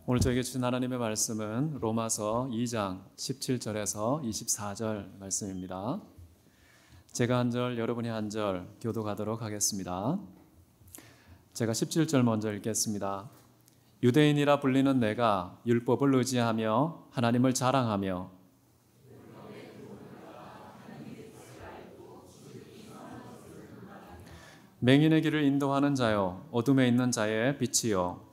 오늘 저에게 주신 하나님의 말씀은 로마서 2장 17절에서 24절 말씀입니다. 제가 한 절, 여러분이 한 절 교독하도록 하겠습니다. 제가 17절 먼저 읽겠습니다. 유대인이라 불리는 내가 율법을 의지하며 하나님을 자랑하며 맹인의 길을 인도하는 자요 어둠에 있는 자의 빛이요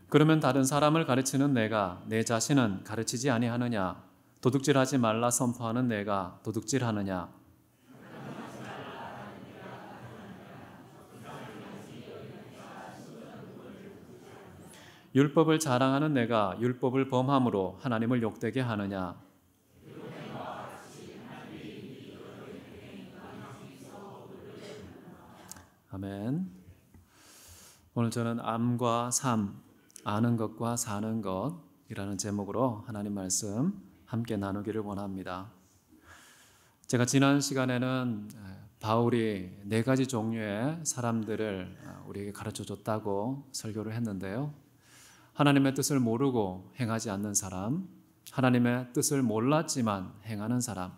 그러면 다른 사람을 가르치는 내가 내 자신은 가르치지 아니하느냐? 도둑질하지 말라 선포하는 내가 도둑질하느냐? 율법을 자랑하는 내가 율법을 범함으로 하나님을 욕되게 하느냐? 아멘. 오늘 저는 암과 삶, 아는 것과 사는 것이라는 제목으로 하나님 말씀 함께 나누기를 원합니다. 제가 지난 시간에는 바울이 4가지 종류의 사람들을 우리에게 가르쳐줬다고 설교를 했는데요. 하나님의 뜻을 모르고 행하지 않는 사람, 하나님의 뜻을 몰랐지만 행하는 사람,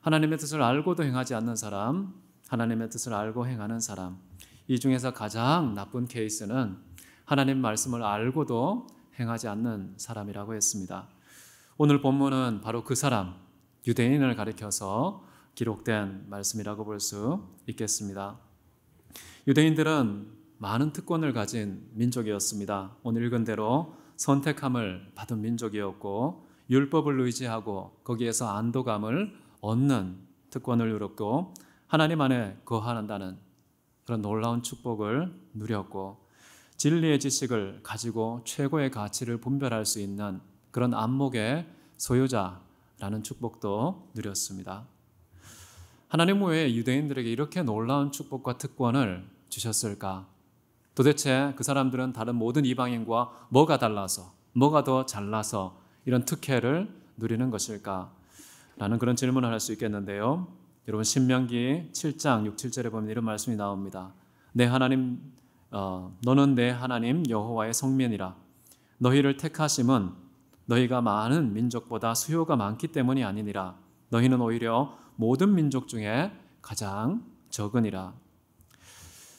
하나님의 뜻을 알고도 행하지 않는 사람, 하나님의 뜻을 알고 행하는 사람. 이 중에서 가장 나쁜 케이스는 하나님 말씀을 알고도 행하지 않는 사람이라고 했습니다. 오늘 본문은 바로 그 사람, 유대인을 가리켜서 기록된 말씀이라고 볼 수 있겠습니다. 유대인들은 많은 특권을 가진 민족이었습니다. 오늘 읽은 대로 선택함을 받은 민족이었고 율법을 의지하고 거기에서 안도감을 얻는 특권을 누렸고 하나님 안에 거한다는 그런 놀라운 축복을 누렸고 진리의 지식을 가지고 최고의 가치를 분별할 수 있는 그런 안목의 소유자라는 축복도 누렸습니다. 하나님 왜 유대인들에게 이렇게 놀라운 축복과 특권을 주셨을까? 도대체 그 사람들은 다른 모든 이방인과 뭐가 달라서, 뭐가 더 잘나서 이런 특혜를 누리는 것일까? 라는 그런 질문을 할 수 있겠는데요. 여러분 신명기 7장 6, 7절에 보면 이런 말씀이 나옵니다. 너는 내 하나님 여호와의 성민이라. 너희를 택하심은 너희가 많은 민족보다 수요가 많기 때문이 아니니라. 너희는 오히려 모든 민족 중에 가장 적으니라.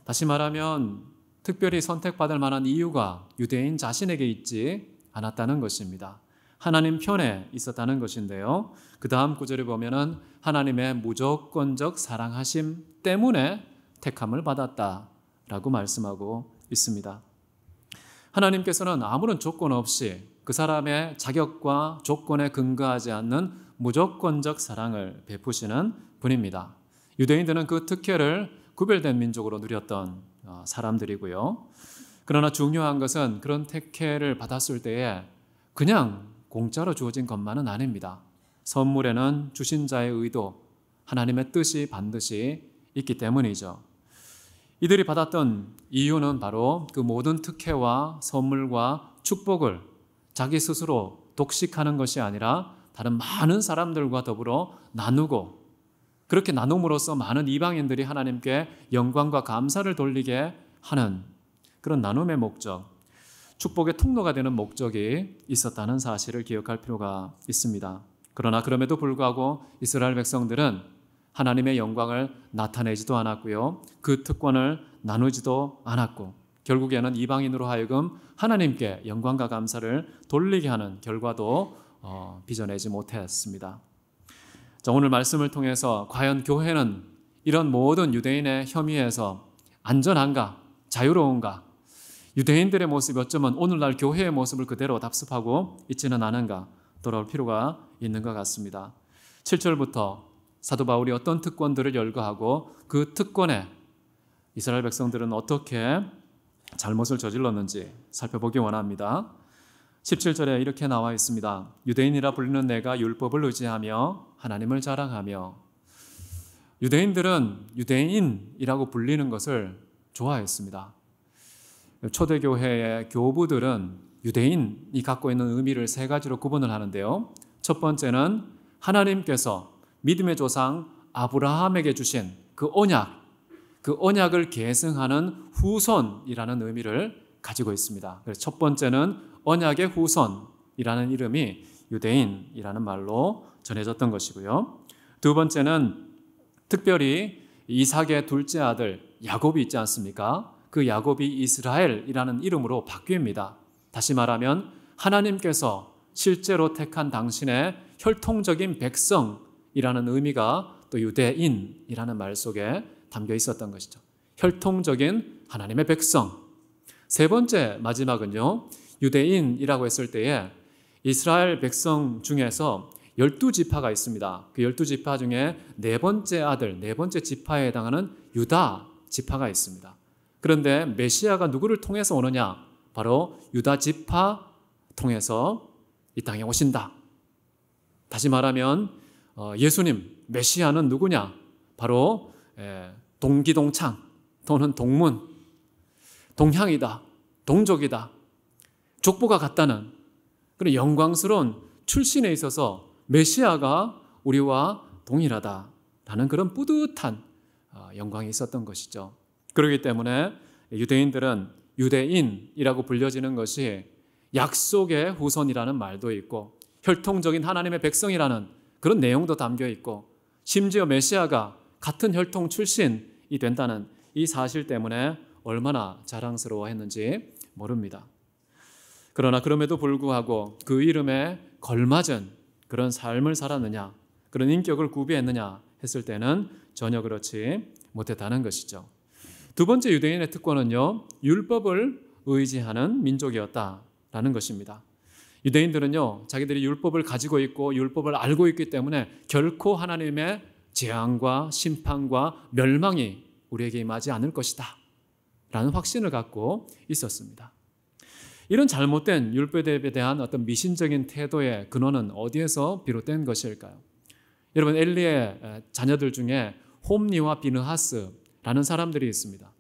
다시 말하면 특별히 선택받을 만한 이유가 유대인 자신에게 있지 않았다는 것입니다. 하나님 편에 있었다는 것인데요. 그 다음 구절에 보면은 하나님의 무조건적 사랑하심 때문에 택함을 받았다 라고 말씀하고 있습니다. 하나님께서는 아무런 조건 없이 그 사람의 자격과 조건에 근거하지 않는 무조건적 사랑을 베푸시는 분입니다. 유대인들은 그 특혜를 구별된 민족으로 누렸던 사람들이고요. 그러나 중요한 것은 그런 특혜를 받았을 때에 그냥 공짜로 주어진 것만은 아닙니다. 선물에는 주신 자의 의도, 하나님의 뜻이 반드시 있기 때문이죠. 이들이 받았던 이유는 바로 그 모든 특혜와 선물과 축복을 자기 스스로 독식하는 것이 아니라 다른 많은 사람들과 더불어 나누고 그렇게 나눔으로써 많은 이방인들이 하나님께 영광과 감사를 돌리게 하는 그런 나눔의 목적, 축복의 통로가 되는 목적이 있었다는 사실을 기억할 필요가 있습니다. 그러나 그럼에도 불구하고 이스라엘 백성들은 하나님의 영광을 나타내지도 않았고요. 그 특권을 나누지도 않았고 결국에는 이방인으로 하여금 하나님께 영광과 감사를 돌리게 하는 결과도 빚어내지 못했습니다. 자, 오늘 말씀을 통해서 과연 교회는 이런 모든 유대인의 혐의에서 안전한가? 자유로운가? 유대인들의 모습이 어쩌면 오늘날 교회의 모습을 그대로 답습하고 있지는 않은가? 돌아올 필요가 있는 것 같습니다. 7절부터 사도 바울이 어떤 특권들을 열거하고 그 특권에 이스라엘 백성들은 어떻게 잘못을 저질렀는지 살펴보기 원합니다. 17절에 이렇게 나와 있습니다. 유대인이라 불리는 내가 율법을 의지하며 하나님을 자랑하며. 유대인들은 유대인이라고 불리는 것을 좋아했습니다. 초대교회의 교부들은 유대인이 갖고 있는 의미를 3가지로 구분을 하는데요. 첫 번째는 하나님께서 믿음의 조상 아브라함에게 주신 그 언약을 계승하는 후손이라는 의미를 가지고 있습니다. 그래서 첫 번째는 언약의 후손이라는 이름이 유대인이라는 말로 전해졌던 것이고요. 두 번째는 특별히 이삭의 둘째 아들 야곱이 있지 않습니까? 그 야곱이 이스라엘이라는 이름으로 바뀝니다. 다시 말하면 하나님께서 실제로 택한 당신의 혈통적인 백성이라는 의미가 또 유대인이라는 말 속에 담겨 있었던 것이죠. 혈통적인 하나님의 백성. 세 번째 마지막은요, 유대인이라고 했을 때에 이스라엘 백성 중에서 12지파가 있습니다. 그 12지파 중에 네 번째 아들, 네 번째 지파에 해당하는 유다 지파가 있습니다. 그런데 메시아가 누구를 통해서 오느냐? 바로 유다 지파 통해서 이 땅에 오신다. 다시 말하면 예수님, 메시아는 누구냐? 바로 동기동창 또는 동문, 동향이다, 동족이다, 족보가 같다는 그런 영광스러운 출신에 있어서 메시아가 우리와 동일하다라는 그런 뿌듯한 영광이 있었던 것이죠. 그렇기 때문에 유대인들은 유대인이라고 불려지는 것이 약속의 후손이라는 말도 있고 혈통적인 하나님의 백성이라는 그런 내용도 담겨 있고 심지어 메시아가 같은 혈통 출신이 된다는 이 사실 때문에 얼마나 자랑스러워했는지 모릅니다. 그러나 그럼에도 불구하고 그 이름에 걸맞은 그런 삶을 살았느냐, 그런 인격을 구비했느냐 했을 때는 전혀 그렇지 못했다는 것이죠. 두 번째 유대인의 특권은요, 율법을 의지하는 민족이었다라는 것입니다. 유대인들은요, 자기들이 율법을 가지고 있고 율법을 알고 있기 때문에 결코 하나님의 재앙과 심판과 멸망이 우리에게 임하지 않을 것이다 라는 확신을 갖고 있었습니다. 이런 잘못된 율법에 대한 어떤 미신적인 태도의 근원은 어디에서 비롯된 것일까요? 여러분, 엘리의 자녀들 중에 홈니와 비느하스라는 사람들이 있습니다.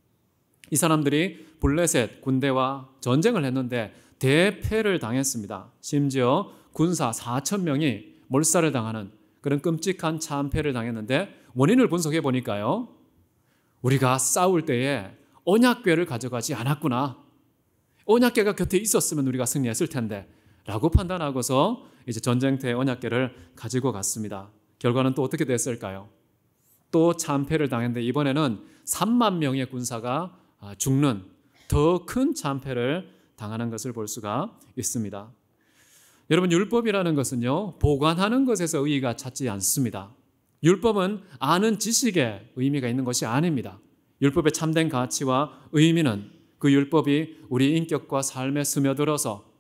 이 사람들이 블레셋 군대와 전쟁을 했는데 대패를 당했습니다. 심지어 군사 4,000명이 몰살을 당하는 그런 끔찍한 참패를 당했는데 원인을 분석해 보니까요, 우리가 싸울 때에 언약궤를 가져가지 않았구나. 언약궤가 곁에 있었으면 우리가 승리했을 텐데 라고 판단하고서 이제 전쟁터에 언약궤를 가지고 갔습니다. 결과는 또 어떻게 됐을까요? 또 참패를 당했는데 이번에는 3만 명의 군사가 죽는 더 큰 참패를 당하는 것을 볼 수가 있습니다. 여러분, 율법이라는 것은요, 보관하는 것에서 의의가 찾지 않습니다. 율법은 아는 지식에 의미가 있는 것이 아닙니다. 율법의 참된 가치와 의미는 그 율법이 우리 인격과 삶에 스며들어서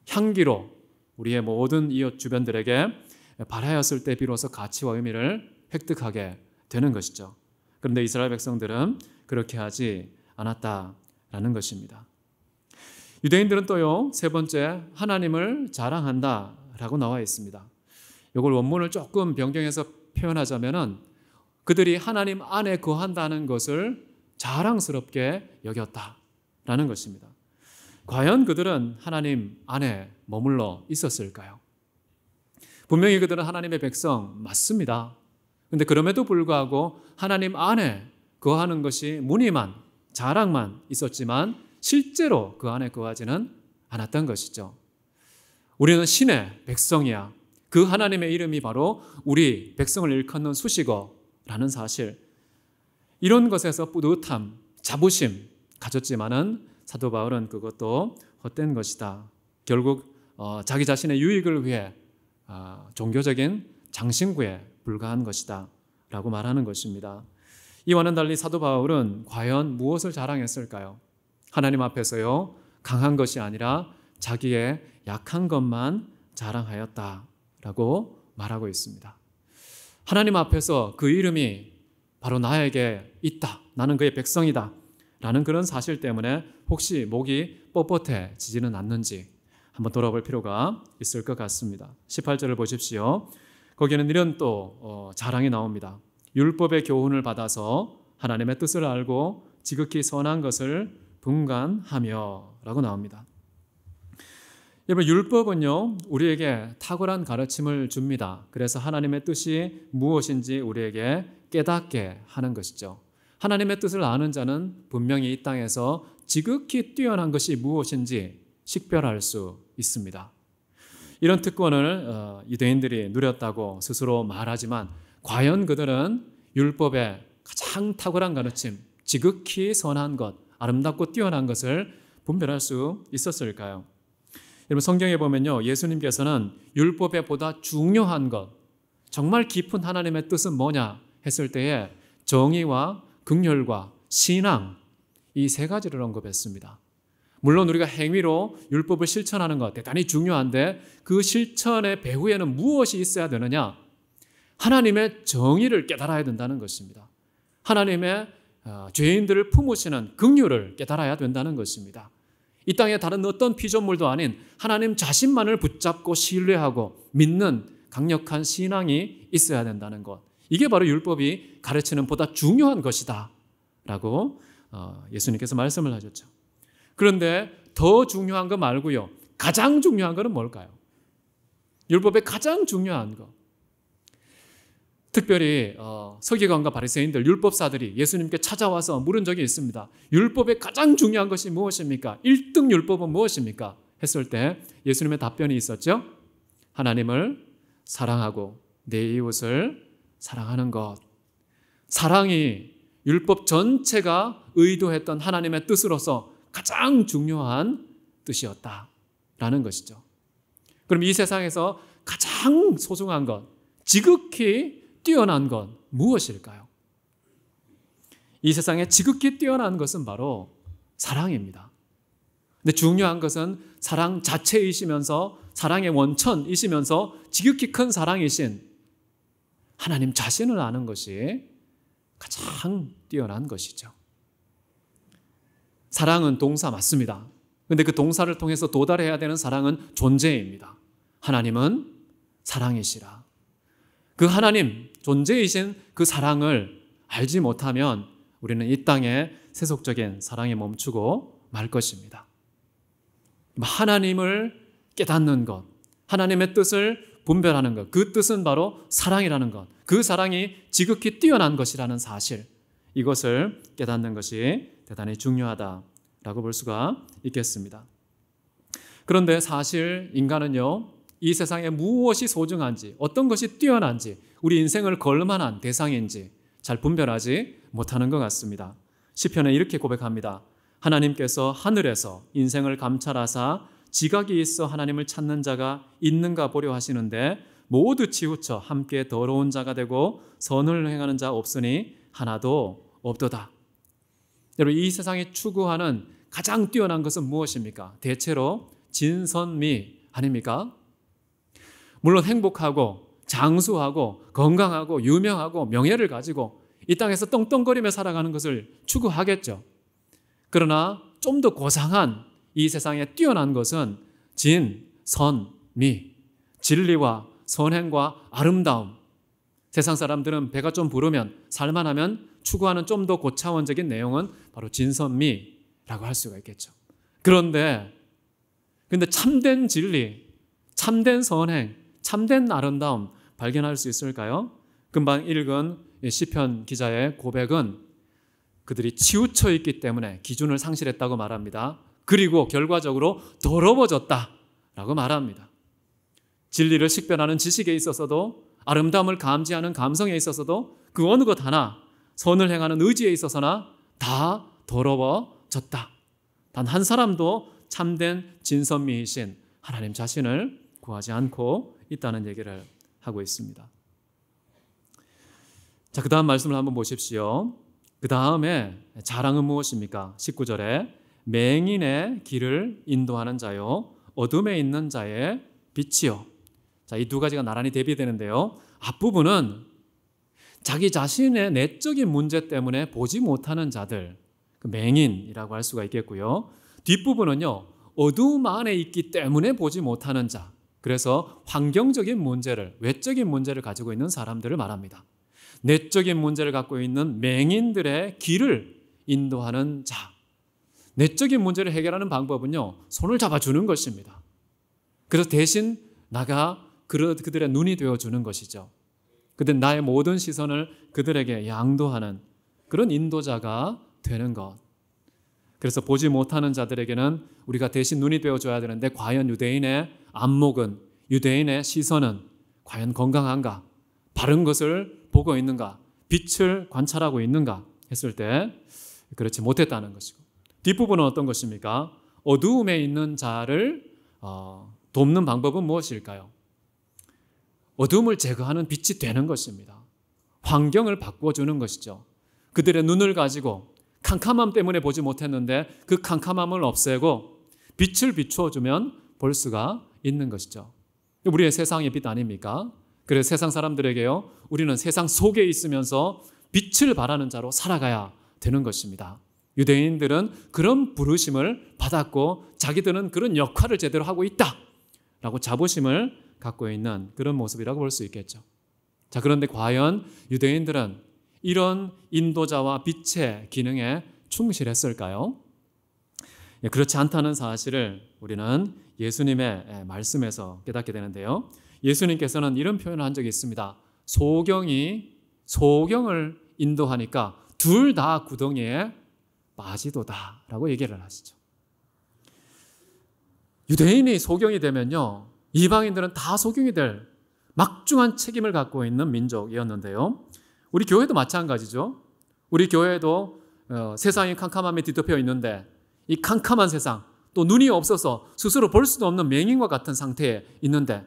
향기로 우리의 모든 이웃 주변들에게 발하였을 때 비로소 가치와 의미를 획득하게 되는 것이죠. 그런데 이스라엘 백성들은 그렇게 하지 않았다라는 것입니다. 유대인들은 또요, 세 번째, 하나님을 자랑한다라고 나와 있습니다. 이걸 원문을 조금 변경해서 표현하자면은 그들이 하나님 안에 거한다는 것을 자랑스럽게 여겼다라는 것입니다. 과연 그들은 하나님 안에 머물러 있었을까요? 분명히 그들은 하나님의 백성 맞습니다. 그런데 그럼에도 불구하고 하나님 안에 거하는 것이 무늬만, 자랑만 있었지만 실제로 그 안에 거하지는 않았던 것이죠. 우리는 신의 백성이야. 그 하나님의 이름이 바로 우리 백성을 일컫는 수식어라는 사실, 이런 것에서 뿌듯함, 자부심 가졌지만은 사도 바울은 그것도 헛된 것이다. 결국 자기 자신의 유익을 위해 종교적인 장신구에 불과한 것이다 라고 말하는 것입니다. 이와는 달리 사도 바울은 과연 무엇을 자랑했을까요? 하나님 앞에서요, 강한 것이 아니라 자기의 약한 것만 자랑하였다라고 말하고 있습니다. 하나님 앞에서 그 이름이 바로 나에게 있다, 나는 그의 백성이다 라는 그런 사실 때문에 혹시 목이 뻣뻣해지지는 않는지 한번 돌아볼 필요가 있을 것 같습니다. 18절을 보십시오. 거기에는 이런 또 자랑이 나옵니다. 율법의 교훈을 받아서 하나님의 뜻을 알고 지극히 선한 것을 분간하며 라고 나옵니다. 여러분, 율법은요, 우리에게 탁월한 가르침을 줍니다. 그래서 하나님의 뜻이 무엇인지 우리에게 깨닫게 하는 것이죠. 하나님의 뜻을 아는 자는 분명히 이 땅에서 지극히 뛰어난 것이 무엇인지 식별할 수 있습니다. 이런 특권을 유대인들이 누렸다고 스스로 말하지만 과연 그들은 율법의 가장 탁월한 가르침, 지극히 선한 것, 아름답고 뛰어난 것을 분별할 수 있었을까요? 여러분, 성경에 보면요, 예수님께서는 율법에 보다 중요한 것, 정말 깊은 하나님의 뜻은 뭐냐 했을 때에 정의와 긍휼과 신앙, 이 세 가지를 언급했습니다. 물론 우리가 행위로 율법을 실천하는 것 대단히 중요한데 그 실천의 배후에는 무엇이 있어야 되느냐? 하나님의 정의를 깨달아야 된다는 것입니다. 하나님의 죄인들을 품으시는 긍휼을 깨달아야 된다는 것입니다. 이 땅에 다른 어떤 피조물도 아닌 하나님 자신만을 붙잡고 신뢰하고 믿는 강력한 신앙이 있어야 된다는 것. 이게 바로 율법이 가르치는 보다 중요한 것이다 라고 예수님께서 말씀을 하셨죠. 그런데 더 중요한 거 말고요, 가장 중요한 것은 뭘까요? 율법의 가장 중요한 것. 특별히 서기관과 바리새인들, 율법사들이 예수님께 찾아와서 물은 적이 있습니다. 율법의 가장 중요한 것이 무엇입니까? 1등 율법은 무엇입니까? 했을 때 예수님의 답변이 있었죠. 하나님을 사랑하고 내 이웃을 사랑하는 것. 사랑이 율법 전체가 의도했던 하나님의 뜻으로서 가장 중요한 뜻이었다라는 것이죠. 그럼 이 세상에서 가장 소중한 것, 지극히 뛰어난 것 무엇일까요? 이 세상에 지극히 뛰어난 것은 바로 사랑입니다. 근데 중요한 것은 사랑 자체이시면서 사랑의 원천이시면서 지극히 큰 사랑이신 하나님 자신을 아는 것이 가장 뛰어난 것이죠. 사랑은 동사 맞습니다. 그런데 그 동사를 통해서 도달해야 되는 사랑은 존재입니다. 하나님은 사랑이시라. 그 하나님, 존재이신 그 사랑을 알지 못하면 우리는 이 땅에 세속적인 사랑에 멈추고 말 것입니다. 하나님을 깨닫는 것, 하나님의 뜻을 분별하는 것, 그 뜻은 바로 사랑이라는 것, 그 사랑이 지극히 뛰어난 것이라는 사실, 이것을 깨닫는 것이 대단히 중요하다라고 볼 수가 있겠습니다. 그런데 사실 인간은요, 이 세상에 무엇이 소중한지, 어떤 것이 뛰어난지, 우리 인생을 걸 만한 대상인지 잘 분별하지 못하는 것 같습니다. 시편에 이렇게 고백합니다. 하나님께서 하늘에서 인생을 감찰하사 지각이 있어 하나님을 찾는 자가 있는가 보려 하시는데 모두 치우쳐 함께 더러운 자가 되고 선을 행하는 자 없으니 하나도 없도다. 여러분, 이 세상이 추구하는 가장 뛰어난 것은 무엇입니까? 대체로 진선미 아닙니까? 물론 행복하고 장수하고 건강하고 유명하고 명예를 가지고 이 땅에서 떵떵거리며 살아가는 것을 추구하겠죠. 그러나 좀 더 고상한 이 세상에 뛰어난 것은 진, 선, 미, 진리와 선행과 아름다움. 세상 사람들은 배가 좀 부르면 살만하면 추구하는 좀 더 고차원적인 내용은 바로 진선미라고 할 수가 있겠죠. 그런데 참된 진리, 참된 선행, 참된 아름다움 발견할 수 있을까요? 금방 읽은 시편 기자의 고백은 그들이 치우쳐 있기 때문에 기준을 상실했다고 말합니다. 그리고 결과적으로 더러워졌다라고 말합니다. 진리를 식별하는 지식에 있어서도 아름다움을 감지하는 감성에 있어서도 그 어느 것 하나 선을 행하는 의지에 있어서나 다 더러워졌다. 단 한 사람도 참된 진선미이신 하나님 자신을 구하지 않고 있다는 얘기를 하고 있습니다. 자, 그 다음 말씀을 한번 보십시오. 그 다음에 자랑은 무엇입니까? 19절에 맹인의 길을 인도하는 자요 어둠에 있는 자의 빛이요. 자, 이 두 가지가 나란히 대비되는데요. 앞부분은 자기 자신의 내적인 문제 때문에 보지 못하는 자들, 그 맹인이라고 할 수가 있겠고요. 뒷부분은요, 어둠 안에 있기 때문에 보지 못하는 자, 그래서 환경적인 문제를, 외적인 문제를 가지고 있는 사람들을 말합니다. 내적인 문제를 갖고 있는 맹인들의 길을 인도하는 자. 내적인 문제를 해결하는 방법은요, 손을 잡아주는 것입니다. 그래서 대신 나가 그들의 눈이 되어주는 것이죠. 그들 나의 모든 시선을 그들에게 양도하는 그런 인도자가 되는 것. 그래서 보지 못하는 자들에게는 우리가 대신 눈이 되어줘야 되는데 과연 유대인의 안목은, 유대인의 시선은 과연 건강한가? 바른 것을 보고 있는가? 빛을 관찰하고 있는가? 했을 때 그렇지 못했다는 것이고, 뒷부분은 어떤 것입니까? 어두움에 있는 자를 돕는 방법은 무엇일까요? 어두움을 제거하는 빛이 되는 것입니다. 환경을 바꿔주는 것이죠. 그들의 눈을 가지고 캄캄함 때문에 보지 못했는데 그 캄캄함을 없애고 빛을 비추어주면 볼 수가 있는 것이죠. 우리의 세상의 빛 아닙니까? 그래서 세상 사람들에게요, 우리는 세상 속에 있으면서 빛을 발하는 자로 살아가야 되는 것입니다. 유대인들은 그런 부르심을 받았고 자기들은 그런 역할을 제대로 하고 있다라고 자부심을 갖고 있는 그런 모습이라고 볼 수 있겠죠. 자, 그런데 과연 유대인들은 이런 인도자와 빛의 기능에 충실했을까요? 그렇지 않다는 사실을 우리는 예수님의 말씀에서 깨닫게 되는데요. 예수님께서는 이런 표현을 한 적이 있습니다. 소경이 소경을 인도하니까 둘 다 구덩이에 빠지도다 라고 얘기를 하시죠. 유대인이 소경이 되면요, 이방인들은 다 소경이 될 막중한 책임을 갖고 있는 민족이었는데요. 우리 교회도 마찬가지죠. 우리 교회도 세상이 캄캄함에 뒤덮여 있는데 이 캄캄한 세상, 또 눈이 없어서 스스로 볼 수도 없는 맹인과 같은 상태에 있는데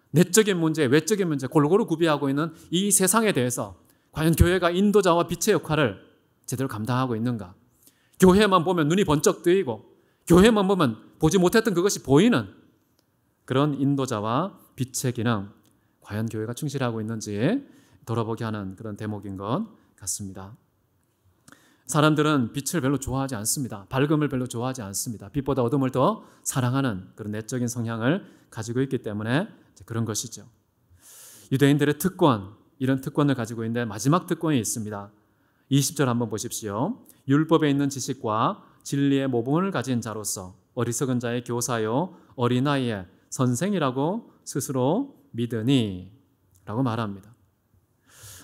내적인 문제, 외적인 문제 골고루 구비하고 있는 이 세상에 대해서 과연 교회가 인도자와 빛의 역할을 제대로 감당하고 있는가? 교회만 보면 눈이 번쩍 뜨이고 교회만 보면 보지 못했던 그것이 보이는 그런 인도자와 빛의 기능, 과연 교회가 충실하고 있는지 돌아보게 하는 그런 대목인 것 같습니다. 사람들은 빛을 별로 좋아하지 않습니다. 밝음을 별로 좋아하지 않습니다. 빛보다 어둠을 더 사랑하는 그런 내적인 성향을 가지고 있기 때문에 그런 것이죠. 유대인들의 특권, 이런 특권을 가지고 있는데 마지막 특권이 있습니다. 20절 한번 보십시오. 율법에 있는 지식과 진리의 모범을 가진 자로서 어리석은 자의 교사요 어린아이의 선생이라고 스스로 믿으니 라고 말합니다.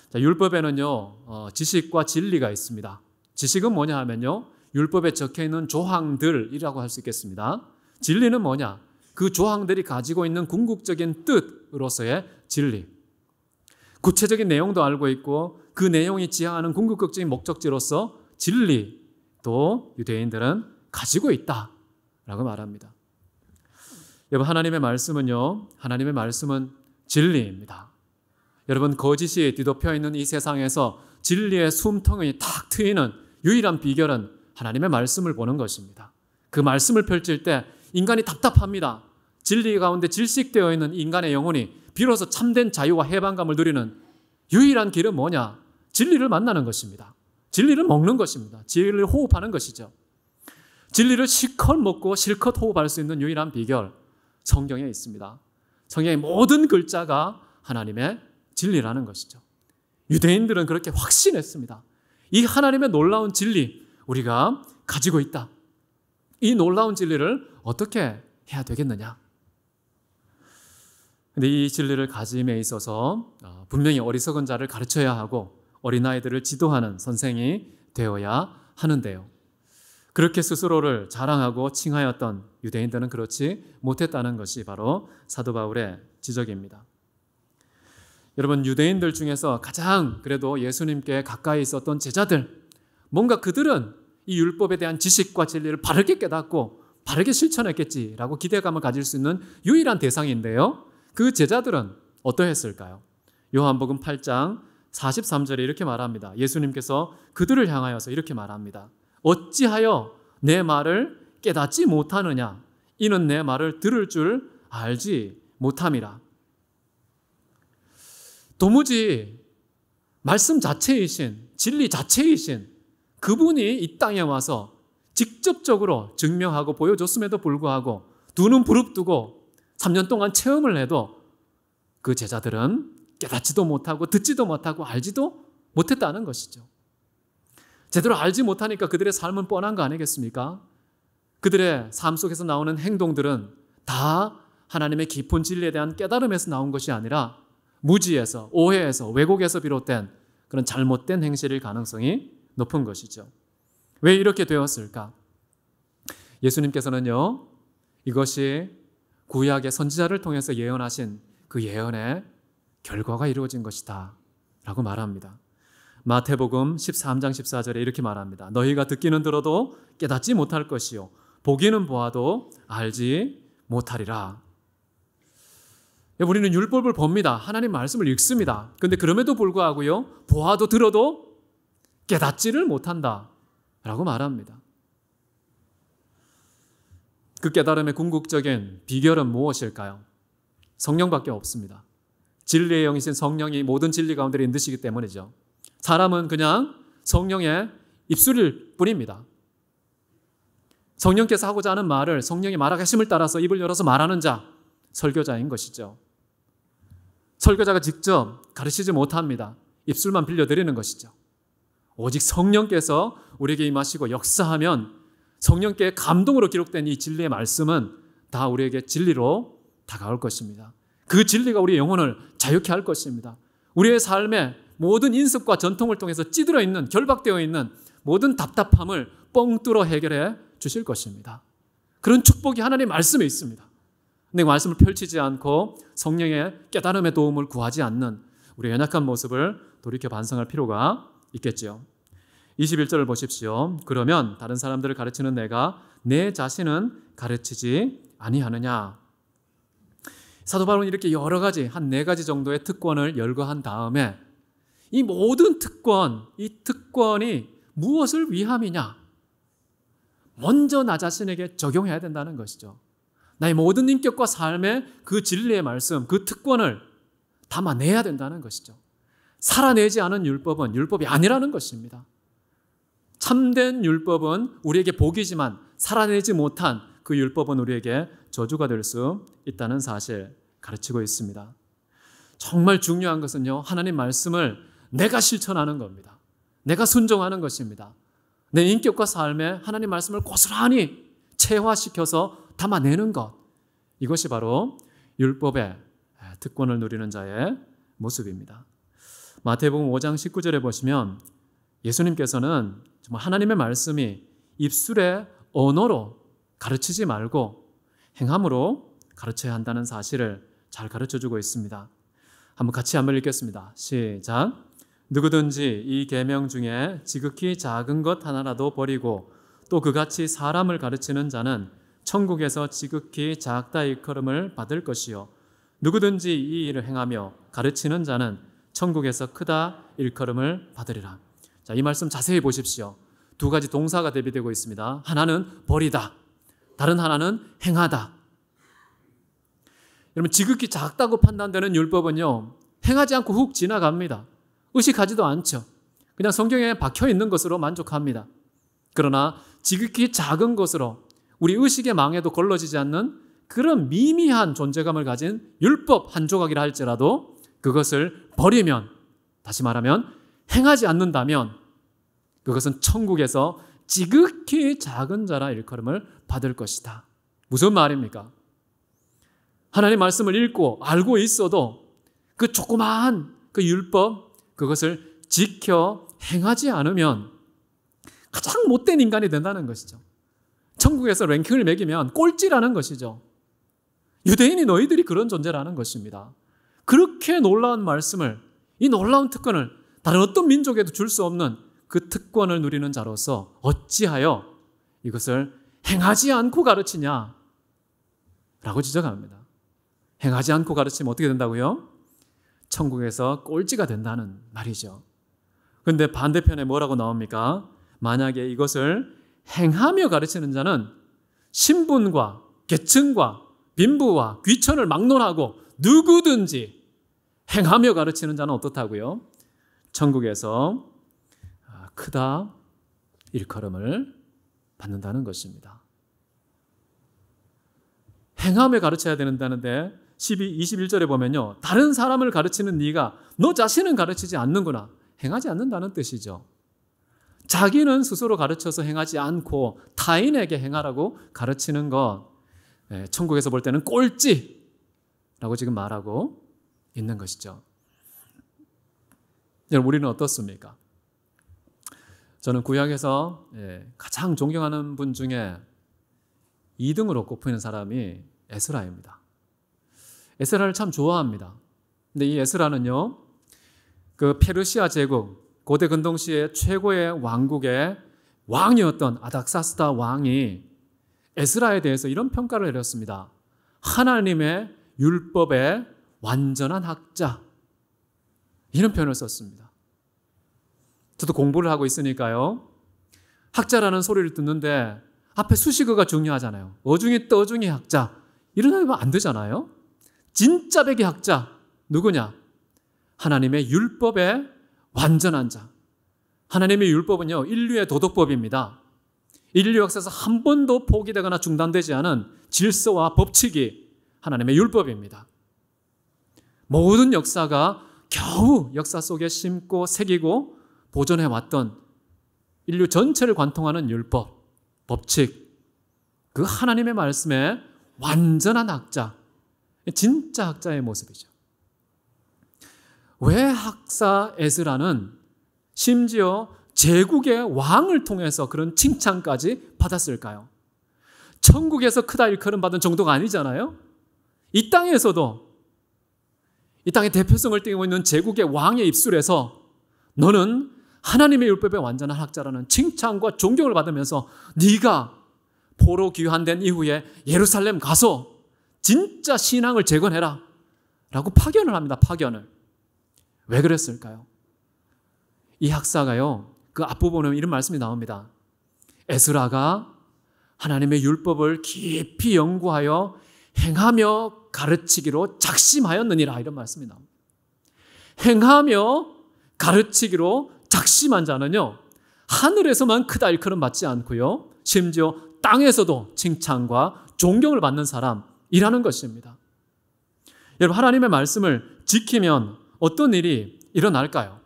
자, 율법에는요 지식과 진리가 있습니다. 지식은 뭐냐 하면요, 율법에 적혀있는 조항들이라고 할 수 있겠습니다. 진리는 뭐냐? 그 조항들이 가지고 있는 궁극적인 뜻으로서의 진리. 구체적인 내용도 알고 있고 그 내용이 지향하는 궁극적인 목적지로서 진리도 유대인들은 가지고 있다라고 말합니다. 여러분, 하나님의 말씀은요, 하나님의 말씀은 진리입니다. 여러분, 거짓이 뒤덮여 있는 이 세상에서 진리의 숨통이 탁 트이는 유일한 비결은 하나님의 말씀을 보는 것입니다. 그 말씀을 펼칠 때 인간이 답답합니다. 진리 가운데 질식되어 있는 인간의 영혼이 비로소 참된 자유와 해방감을 누리는 유일한 길은 뭐냐? 진리를 만나는 것입니다. 진리를 먹는 것입니다. 진리를 호흡하는 것이죠. 진리를 실컷 먹고 실컷 호흡할 수 있는 유일한 비결, 성경에 있습니다. 성경의 모든 글자가 하나님의 진리라는 것이죠. 유대인들은 그렇게 확신했습니다. 이 하나님의 놀라운 진리 우리가 가지고 있다. 이 놀라운 진리를 어떻게 해야 되겠느냐? 근데 이 진리를 가짐에 있어서 분명히 어리석은 자를 가르쳐야 하고 어린아이들을 지도하는 선생이 되어야 하는데요. 그렇게 스스로를 자랑하고 칭하였던 유대인들은 그렇지 못했다는 것이 바로 사도 바울의 지적입니다. 여러분, 유대인들 중에서 가장 그래도 예수님께 가까이 있었던 제자들, 뭔가 그들은 이 율법에 대한 지식과 진리를 바르게 깨닫고 바르게 실천했겠지라고 기대감을 가질 수 있는 유일한 대상인데요. 그 제자들은 어떠했을까요? 요한복음 8장 43절에 이렇게 말합니다. 예수님께서 그들을 향하여서 이렇게 말합니다. 어찌하여 내 말을 깨닫지 못하느냐? 이는 내 말을 들을 줄 알지 못함이라. 도무지 말씀 자체이신, 진리 자체이신 그분이 이 땅에 와서 직접적으로 증명하고 보여줬음에도 불구하고 두 눈 부릅뜨고 3년 동안 체험을 해도 그 제자들은 깨닫지도 못하고 듣지도 못하고 알지도 못했다는 것이죠. 제대로 알지 못하니까 그들의 삶은 뻔한 거 아니겠습니까? 그들의 삶 속에서 나오는 행동들은 다 하나님의 깊은 진리에 대한 깨달음에서 나온 것이 아니라 무지에서, 오해에서, 왜곡에서 비롯된 그런 잘못된 행실일 가능성이 높은 것이죠. 왜 이렇게 되었을까? 예수님께서는요, 이것이 구약의 선지자를 통해서 예언하신 그 예언의 결과가 이루어진 것이다 라고 말합니다. 마태복음 13장 14절에 이렇게 말합니다. 너희가 듣기는 들어도 깨닫지 못할 것이요 보기는 보아도 알지 못하리라. 우리는 율법을 봅니다. 하나님 말씀을 읽습니다. 그런데 그럼에도 불구하고요, 보아도 들어도 깨닫지를 못한다 라고 말합니다. 그 깨달음의 궁극적인 비결은 무엇일까요? 성령밖에 없습니다. 진리의 영이신 성령이 모든 진리 가운데 인도시기 때문이죠. 사람은 그냥 성령의 입술일 뿐입니다. 성령께서 하고자 하는 말을 성령이 말하심을 따라서 입을 열어서 말하는 자, 설교자인 것이죠. 설교자가 직접 가르치지 못합니다. 입술만 빌려드리는 것이죠. 오직 성령께서 우리에게 임하시고 역사하면 성령께 감동으로 기록된 이 진리의 말씀은 다 우리에게 진리로 다가올 것입니다. 그 진리가 우리의 영혼을 자유케 할 것입니다. 우리의 삶의 모든 인습과 전통을 통해서 찌들어 있는, 결박되어 있는 모든 답답함을 뻥 뚫어 해결해 주실 것입니다. 그런 축복이 하나님의 말씀에 있습니다. 근데 그 말씀을 펼치지 않고 성령의 깨달음의 도움을 구하지 않는 우리의 연약한 모습을 돌이켜 반성할 필요가 있겠죠. 21절을 보십시오. 그러면 다른 사람들을 가르치는 내가 내 자신은 가르치지 아니하느냐. 사도 바울은 이렇게 여러 가지, 한 4가지 정도의 특권을 열거한 다음에 이 모든 특권, 이 특권이 무엇을 위함이냐? 먼저 나 자신에게 적용해야 된다는 것이죠. 나의 모든 인격과 삶의 그 진리의 말씀, 그 특권을 담아내야 된다는 것이죠. 살아내지 않은 율법은 율법이 아니라는 것입니다. 참된 율법은 우리에게 복이지만 살아내지 못한 그 율법은 우리에게 저주가 될 수 있다는 사실 가르치고 있습니다. 정말 중요한 것은요, 하나님 말씀을 내가 실천하는 겁니다. 내가 순종하는 것입니다. 내 인격과 삶에 하나님 말씀을 고스란히 체화시켜서 담아내는 것, 이것이 바로 율법의 특권을 누리는 자의 모습입니다. 마태복음 5장 19절에 보시면 예수님께서는 정말 하나님의 말씀이 입술의 언어로 가르치지 말고 행함으로 가르쳐야 한다는 사실을 잘 가르쳐주고 있습니다. 한번 읽겠습니다. 시작. 누구든지 이 계명 중에 지극히 작은 것 하나라도 버리고 또 그같이 사람을 가르치는 자는 천국에서 지극히 작다 일컬음을 받을 것이요 누구든지 이 일을 행하며 가르치는 자는 천국에서 크다 일컬음을 받으리라. 자, 이 말씀 자세히 보십시오. 2가지 동사가 대비되고 있습니다. 하나는 버리다, 다른 하나는 행하다. 여러분, 지극히 작다고 판단되는 율법은요, 행하지 않고 훅 지나갑니다. 의식하지도 않죠. 그냥 성경에 박혀 있는 것으로 만족합니다. 그러나 지극히 작은 것으로 우리 의식의 망에도 걸러지지 않는 그런 미미한 존재감을 가진 율법 한 조각이라 할지라도 그것을 버리면, 다시 말하면 행하지 않는다면 그것은 천국에서 지극히 작은 자라 일컬음을 받을 것이다. 무슨 말입니까? 하나님 말씀을 읽고 알고 있어도 그 조그마한 그 율법, 그것을 지켜 행하지 않으면 가장 못된 인간이 된다는 것이죠. 천국에서 랭킹을 매기면 꼴찌라는 것이죠. 유대인이 너희들이 그런 존재라는 것입니다. 그렇게 놀라운 말씀을, 이 놀라운 특권을 다른 어떤 민족에도 줄 수 없는 그 특권을 누리는 자로서 어찌하여 이것을 행하지 않고 가르치냐? 라고 지적합니다. 행하지 않고 가르치면 어떻게 된다고요? 천국에서 꼴찌가 된다는 말이죠. 그런데 반대편에 뭐라고 나옵니까? 만약에 이것을 행하며 가르치는 자는 신분과 계층과 빈부와 귀천을 막론하고 누구든지 행하며 가르치는 자는 어떻다고요? 천국에서 크다 일컬음을 받는다는 것입니다. 행하며 가르쳐야 된다는데 21절에 보면요, 다른 사람을 가르치는 네가 너 자신은 가르치지 않는구나. 행하지 않는다는 뜻이죠. 자기는 스스로 가르쳐서 행하지 않고 타인에게 행하라고 가르치는 것, 천국에서 볼 때는 꼴찌, 라고 지금 말하고 있는 것이죠. 여러분, 우리는 어떻습니까? 저는 구약에서 가장 존경하는 분 중에 2등으로 꼽히는 사람이 에스라입니다. 에스라를 참 좋아합니다. 근데 이 에스라는요, 그 페르시아 제국, 고대 근동시의 최고의 왕국의 왕이었던 아닥사스다 왕이 에스라에 대해서 이런 평가를 내렸습니다. 하나님의 율법의 완전한 학자. 이런 표현을 썼습니다. 저도 공부를 하고 있으니까요, 학자라는 소리를 듣는데 앞에 수식어가 중요하잖아요. 어중이 떠중이 학자. 이런 거 하면 안 되잖아요. 진짜 백의 학자. 누구냐? 하나님의 율법의 완전한 자. 하나님의 율법은요, 인류의 도덕법입니다. 인류 역사에서 한 번도 포기되거나 중단되지 않은 질서와 법칙이 하나님의 율법입니다. 모든 역사가 겨우 역사 속에 심고 새기고 보존해왔던 인류 전체를 관통하는 율법, 법칙, 그 하나님의 말씀의 완전한 학자, 진짜 학자의 모습이죠. 왜 학사 에스라는 심지어 제국의 왕을 통해서 그런 칭찬까지 받았을까요? 천국에서 크다 일컬음 받은 정도가 아니잖아요. 이 땅에서도, 이 땅의 대표성을 띠고 있는 제국의 왕의 입술에서 너는 하나님의 율법의 완전한 학자라는 칭찬과 존경을 받으면서 네가 포로 귀환된 이후에 예루살렘 가서 진짜 신앙을 재건해라 라고 파견을 합니다. 파견을. 왜 그랬을까요? 이 학사가요, 그 앞부분에 이런 말씀이 나옵니다. 에스라가 하나님의 율법을 깊이 연구하여 행하며 가르치기로 작심하였느니라, 이런 말씀이 나옵니다. 행하며 가르치기로 작심한 자는요, 하늘에서만 크다 일컬음 받지 않고요, 심지어 땅에서도 칭찬과 존경을 받는 사람이라는 것입니다. 여러분, 하나님의 말씀을 지키면 어떤 일이 일어날까요?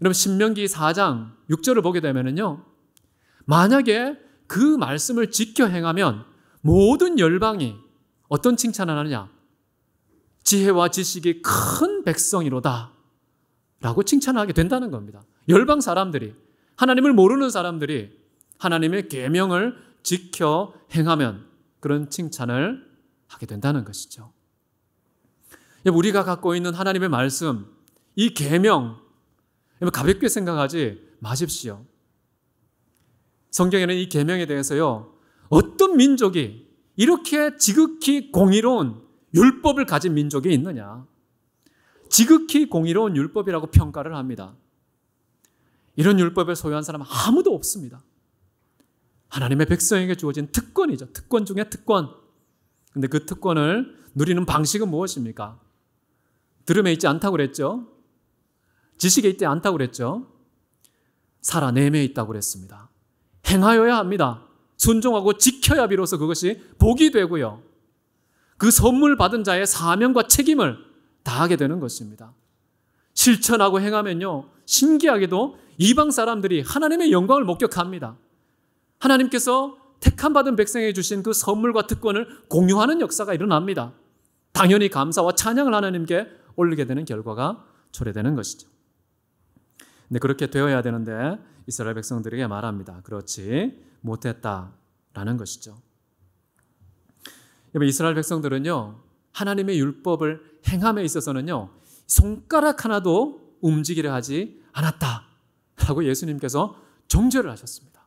여러분, 신명기 4장 6절을 보게 되면요, 만약에 그 말씀을 지켜 행하면 모든 열방이 어떤 칭찬을 하느냐? 지혜와 지식이 큰 백성이로다 라고 칭찬하게 된다는 겁니다. 열방 사람들이, 하나님을 모르는 사람들이 하나님의 계명을 지켜 행하면 그런 칭찬을 하게 된다는 것이죠. 우리가 갖고 있는 하나님의 말씀, 이 계명, 가볍게 생각하지 마십시오. 성경에는 이 계명에 대해서요, 어떤 민족이 이렇게 지극히 공의로운 율법을 가진 민족이 있느냐? 지극히 공의로운 율법이라고 평가를 합니다. 이런 율법을 소유한 사람은 아무도 없습니다. 하나님의 백성에게 주어진 특권이죠. 특권 중에 특권. 근데 그 특권을 누리는 방식은 무엇입니까? 들음에 있지 않다고 그랬죠. 지식에 있지 않다고 그랬죠. 살아내음에 있다고 그랬습니다. 행하여야 합니다. 순종하고 지켜야 비로소 그것이 복이 되고요, 그 선물 받은 자의 사명과 책임을 다하게 되는 것입니다. 실천하고 행하면요, 신기하게도 이방 사람들이 하나님의 영광을 목격합니다. 하나님께서 택함 받은 백성에게 주신 그 선물과 특권을 공유하는 역사가 일어납니다. 당연히 감사와 찬양을 하나님께 올리게 되는 결과가 초래되는 것이죠. 근데 그렇게 되어야 되는데 이스라엘 백성들에게 말합니다. 그렇지 못했다라는 것이죠. 이스라엘 백성들은요, 하나님의 율법을 행함에 있어서는요, 손가락 하나도 움직이려 하지 않았다라고 예수님께서 정죄를 하셨습니다.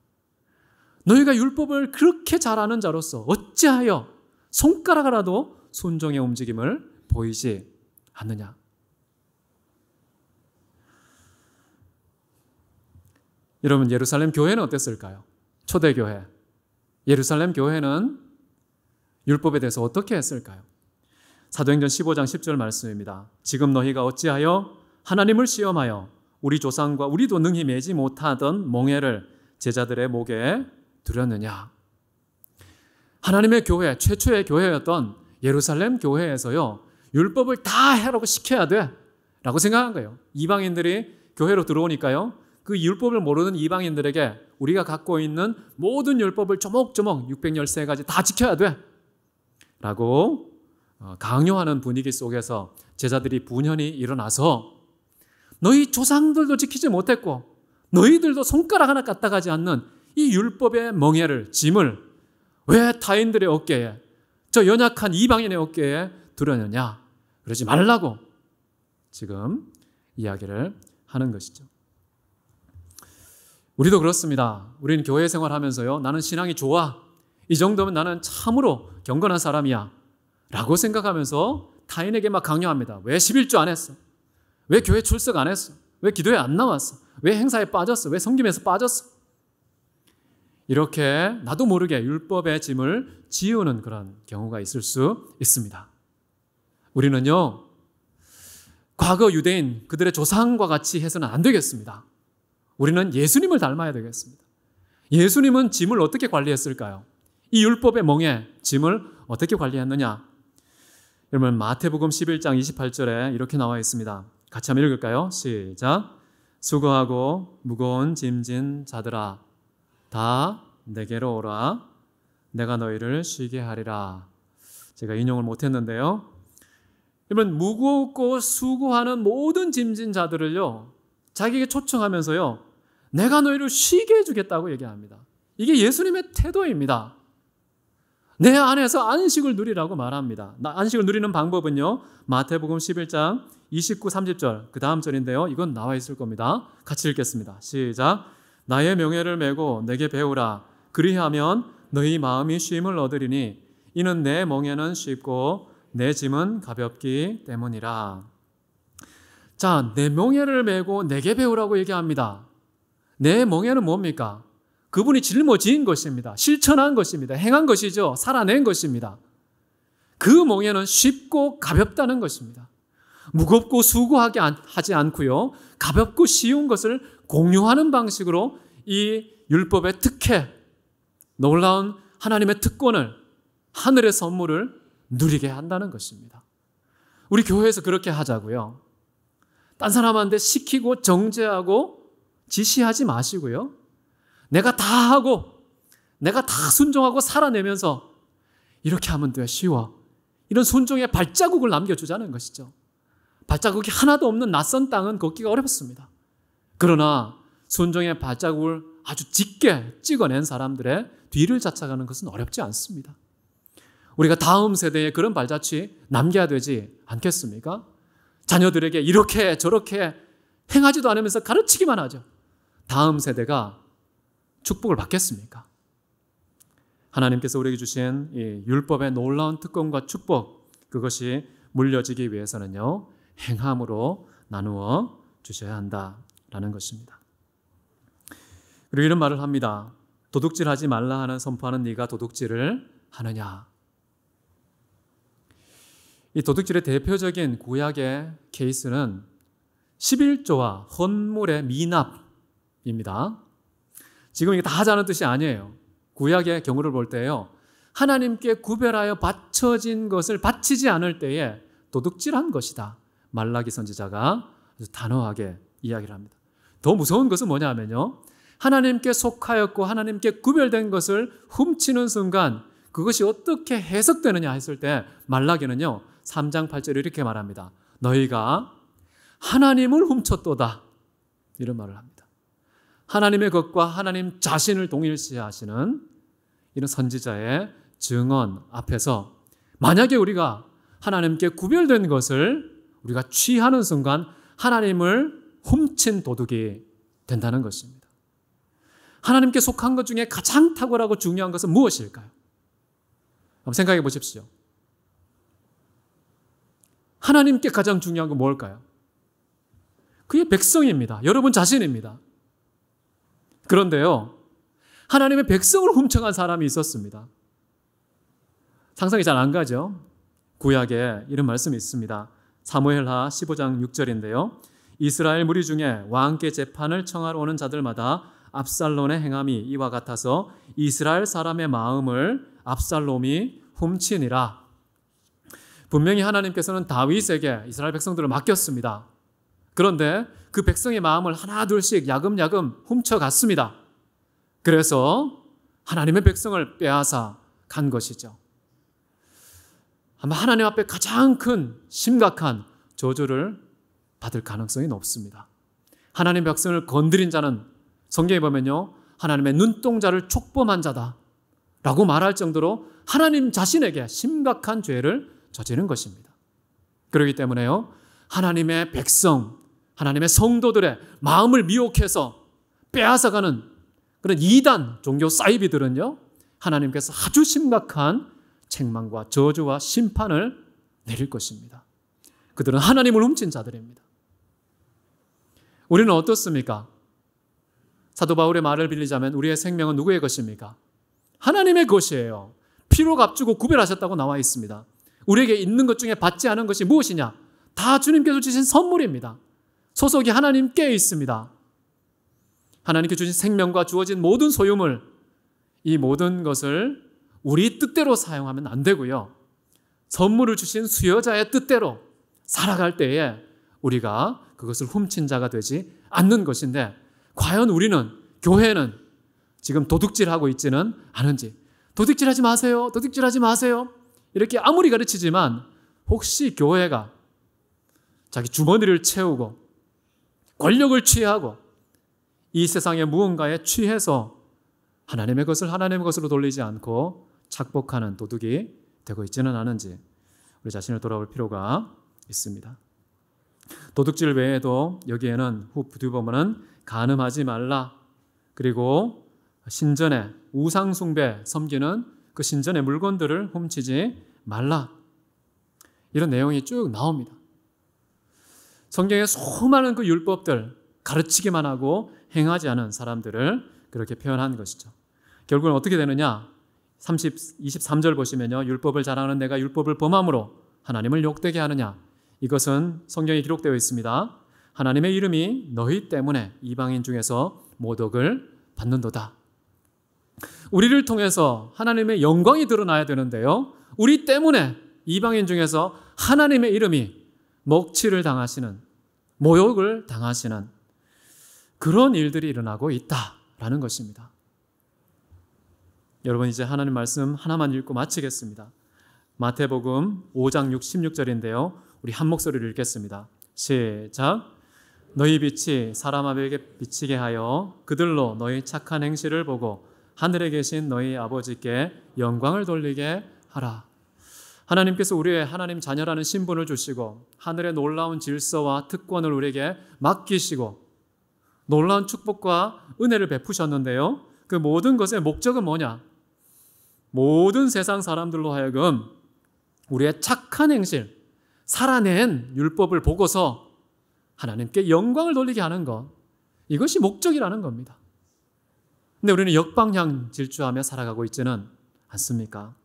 너희가 율법을 그렇게 잘 아는 자로서 어찌하여 손가락 하나도 순종의 움직임을 보이지 않느냐? 여러분, 예루살렘 교회는 어땠을까요? 초대교회. 예루살렘 교회는 율법에 대해서 어떻게 했을까요? 사도행전 15장 10절 말씀입니다. 지금 너희가 어찌하여 하나님을 시험하여 우리 조상과 우리도 능히 매지 못하던 몽해를 제자들의 목에 두렸느냐? 하나님의 교회, 최초의 교회였던 예루살렘 교회에서요, 율법을 다 해라고 시켜야 돼 라고 생각한 거예요. 이방인들이 교회로 들어오니까요, 그 율법을 모르는 이방인들에게 우리가 갖고 있는 모든 율법을 조목조목 613가지 다 지켜야 돼 라고 강요하는 분위기 속에서 제자들이 분연히 일어나서 너희 조상들도 지키지 못했고 너희들도 손가락 하나 까딱하지 않는 이 율법의 멍에를, 짐을 왜 타인들의 어깨에, 저 연약한 이방인의 어깨에 두려느냐, 그러지 말라고 지금 이야기를 하는 것이죠. 우리도 그렇습니다. 우리는 교회 생활하면서요, 나는 신앙이 좋아, 이 정도면 나는 참으로 경건한 사람이야 라고 생각하면서 타인에게 막 강요합니다. 왜 11조 안 했어? 왜 교회 출석 안 했어? 왜 기도에 안 나왔어? 왜 행사에 빠졌어? 왜 섬김에서 빠졌어? 이렇게 나도 모르게 율법의 짐을 지우는 그런 경우가 있을 수 있습니다. 우리는요, 과거 유대인 그들의 조상과 같이 해서는 안 되겠습니다. 우리는 예수님을 닮아야 되겠습니다. 예수님은 짐을 어떻게 관리했을까요? 이 율법의 멍에 짐을 어떻게 관리했느냐? 여러분, 마태복음 11장 28절에 이렇게 나와 있습니다. 같이 한번 읽을까요? 시작. 수고하고 무거운 짐진 자들아, 다 내게로 오라. 내가 너희를 쉬게 하리라. 제가 인용을 못했는데요. 여러분, 무겁고 수고하는 모든 짐진 자들을요, 자기에게 초청하면서요, 내가 너희를 쉬게 해주겠다고 얘기합니다. 이게 예수님의 태도입니다. 내 안에서 안식을 누리라고 말합니다. 안식을 누리는 방법은요, 마태복음 11장 29, 30절, 그 다음 절인데요, 이건 나와 있을 겁니다. 같이 읽겠습니다. 시작. 나의 명예를 메고 내게 배우라. 그리하면 너희 마음이 쉼을 얻으리니 이는 내 멍에는 쉽고 내 짐은 가볍기 때문이라. 자, 내 멍에를 메고 내게 배우라고 얘기합니다. 내 멍에는 뭡니까? 그분이 짊어진 것입니다. 실천한 것입니다. 행한 것이죠. 살아낸 것입니다. 그 멍에는 쉽고 가볍다는 것입니다. 무겁고 수고하게 하지 않고요, 가볍고 쉬운 것을 공유하는 방식으로 이 율법의 특혜, 놀라운 하나님의 특권을, 하늘의 선물을 누리게 한다는 것입니다. 우리 교회에서 그렇게 하자고요. 딴 사람한테 시키고 정죄하고 지시하지 마시고요, 내가 다 하고 내가 다 순종하고 살아내면서 이렇게 하면 돼, 쉬워, 이런 순종의 발자국을 남겨주자는 것이죠. 발자국이 하나도 없는 낯선 땅은 걷기가 어렵습니다. 그러나 순종의 발자국을 아주 짙게 찍어낸 사람들의 뒤를 쫓아가는 것은 어렵지 않습니다. 우리가 다음 세대에 그런 발자취 남겨야 되지 않겠습니까? 자녀들에게 이렇게 저렇게 행하지도 않으면서 가르치기만 하죠. 다음 세대가 축복을 받겠습니까? 하나님께서 우리에게 주신 이 율법의 놀라운 특권과 축복, 그것이 물려지기 위해서는요, 행함으로 나누어 주셔야 한다라는 것입니다. 그리고 이런 말을 합니다. 도둑질하지 말라 하는 선포하는 네가 도둑질을 하느냐? 이 도둑질의 대표적인 구약의 케이스는 11조와 헌물의 미납입니다. 지금 이게 다 하자는 뜻이 아니에요. 구약의 경우를 볼 때요, 하나님께 구별하여 바쳐진 것을 바치지 않을 때에 도둑질한 것이다, 말라기 선지자가 아주 단호하게 이야기를 합니다. 더 무서운 것은 뭐냐면요, 하나님께 속하였고 하나님께 구별된 것을 훔치는 순간 그것이 어떻게 해석되느냐 했을 때 말라기는요 3장 8절에 이렇게 말합니다. 너희가 하나님을 훔쳤도다, 이런 말을 합니다. 하나님의 것과 하나님 자신을 동일시하시는 이런 선지자의 증언 앞에서 만약에 우리가 하나님께 구별된 것을 우리가 취하는 순간 하나님을 훔친 도둑이 된다는 것입니다. 하나님께 속한 것 중에 가장 탁월하고 중요한 것은 무엇일까요? 한번 생각해 보십시오. 하나님께 가장 중요한 건 뭘까요? 그게 백성입니다. 여러분 자신입니다. 그런데요, 하나님의 백성을 훔쳐간 사람이 있었습니다. 상상이 잘 안 가죠? 구약에 이런 말씀이 있습니다. 사무엘하 15장 6절인데요. 이스라엘 무리 중에 왕께 재판을 청하러 오는 자들마다 압살롬의 행함이 이와 같아서 이스라엘 사람의 마음을 압살롬이 훔치니라. 분명히 하나님께서는 다윗에게 이스라엘 백성들을 맡겼습니다. 그런데 그 백성의 마음을 하나 둘씩 야금야금 훔쳐갔습니다. 그래서 하나님의 백성을 빼앗아 간 것이죠. 아마 하나님 앞에 가장 큰 심각한 저주를 받을 가능성이 높습니다. 하나님 백성을 건드린 자는 성경에 보면요, 하나님의 눈동자를 촉범한 자다 라고 말할 정도로 하나님 자신에게 심각한 죄를 저지른 것입니다. 그렇기 때문에요, 하나님의 백성, 하나님의 성도들의 마음을 미혹해서 빼앗아가는 그런 이단 종교 사이비들은요, 하나님께서 아주 심각한 책망과 저주와 심판을 내릴 것입니다. 그들은 하나님을 훔친 자들입니다. 우리는 어떻습니까? 사도 바울의 말을 빌리자면 우리의 생명은 누구의 것입니까? 하나님의 것이에요. 피로 값주고 구별하셨다고 나와 있습니다. 우리에게 있는 것 중에 받지 않은 것이 무엇이냐? 다 주님께서 주신 선물입니다. 소속이 하나님께 있습니다. 하나님께 주신 생명과 주어진 모든 소유물, 이 모든 것을 우리 뜻대로 사용하면 안 되고요. 선물을 주신 수여자의 뜻대로 살아갈 때에 우리가 그것을 훔친 자가 되지 않는 것인데, 과연 우리는, 교회는 지금 도둑질하고 있지는 않은지, 도둑질하지 마세요, 도둑질하지 마세요 이렇게 아무리 가르치지만 혹시 교회가 자기 주머니를 채우고 권력을 취하고 이 세상의 무언가에 취해서 하나님의 것을 하나님의 것으로 돌리지 않고 착복하는 도둑이 되고 있지는 않은지 우리 자신을 돌아볼 필요가 있습니다. 도둑질 외에도 여기에는 뒤보면은 간음하지 말라, 그리고 신전에 우상 숭배 섬기는 그 신전의 물건들을 훔치지 말라, 이런 내용이 쭉 나옵니다. 성경의 수많은 그 율법들 가르치기만 하고 행하지 않은 사람들을 그렇게 표현한 것이죠. 결국은 어떻게 되느냐? 23절 보시면요, 율법을 자랑하는 내가 율법을 범함으로 하나님을 욕되게 하느냐? 이것은 성경에 기록되어 있습니다. 하나님의 이름이 너희 때문에 이방인 중에서 모독을 받는도다. 우리를 통해서 하나님의 영광이 드러나야 되는데요, 우리 때문에 이방인 중에서 하나님의 이름이 먹칠을 당하시는, 모욕을 당하시는 그런 일들이 일어나고 있다라는 것입니다. 여러분, 이제 하나님 말씀 하나만 읽고 마치겠습니다. 마태복음 5장 16절인데요. 우리 한 목소리를 읽겠습니다. 시작. 너희 빛이 사람 앞에게 비치게 하여 그들로 너희 착한 행실을 보고 하늘에 계신 너희 아버지께 영광을 돌리게 하라. 하나님께서 우리의 하나님 자녀라는 신분을 주시고 하늘의 놀라운 질서와 특권을 우리에게 맡기시고 놀라운 축복과 은혜를 베푸셨는데요, 그 모든 것의 목적은 뭐냐? 모든 세상 사람들로 하여금 우리의 착한 행실, 살아낸 율법을 보고서 하나님께 영광을 돌리게 하는 것, 이것이 목적이라는 겁니다. 근데 우리는 역방향 질주하며 살아가고 있지는 않습니까?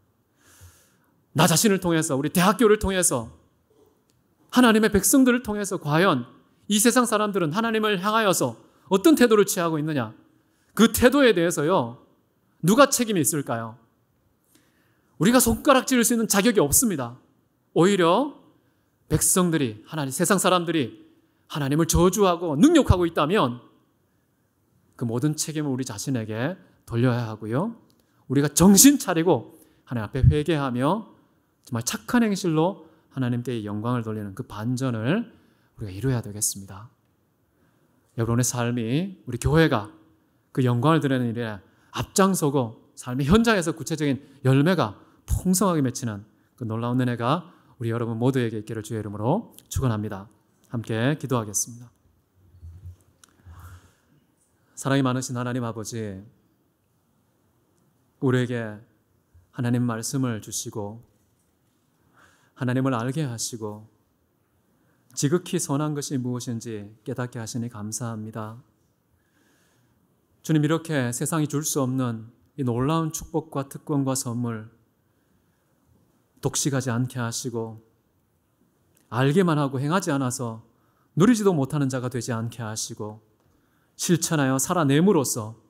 나 자신을 통해서, 우리 대학교를 통해서, 하나님의 백성들을 통해서 과연 이 세상 사람들은 하나님을 향하여서 어떤 태도를 취하고 있느냐? 그 태도에 대해서요, 누가 책임이 있을까요? 우리가 손가락질을 수 있는 자격이 없습니다. 오히려 백성들이, 세상 사람들이 하나님을 저주하고 능욕하고 있다면 그 모든 책임을 우리 자신에게 돌려야 하고요, 우리가 정신 차리고 하나님 앞에 회개하며 정말 착한 행실로 하나님께 영광을 돌리는 그 반전을 우리가 이루어야 되겠습니다. 여러분의 삶이, 우리 교회가 그 영광을 드리는 일에 앞장서고 삶의 현장에서 구체적인 열매가 풍성하게 맺히는 그 놀라운 은혜가 우리 여러분 모두에게 있기를 주의 이름으로 축원합니다. 함께 기도하겠습니다. 사랑이 많으신 하나님 아버지, 우리에게 하나님 말씀을 주시고 하나님을 알게 하시고 지극히 선한 것이 무엇인지 깨닫게 하시니 감사합니다. 주님, 이렇게 세상이 줄 수 없는 이 놀라운 축복과 특권과 선물 독식하지 않게 하시고 알게만 하고 행하지 않아서 누리지도 못하는 자가 되지 않게 하시고 실천하여 살아냄으로써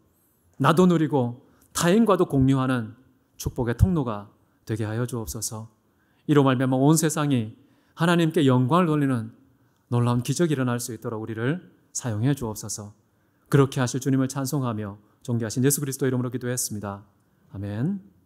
나도 누리고 타인과도 공유하는 축복의 통로가 되게 하여 주옵소서. 이로 말미암아 온 세상이 하나님께 영광을 돌리는 놀라운 기적이 일어날 수 있도록 우리를 사용해 주옵소서. 그렇게 하실 주님을 찬송하며 존귀하신 예수 그리스도 이름으로 기도했습니다. 아멘.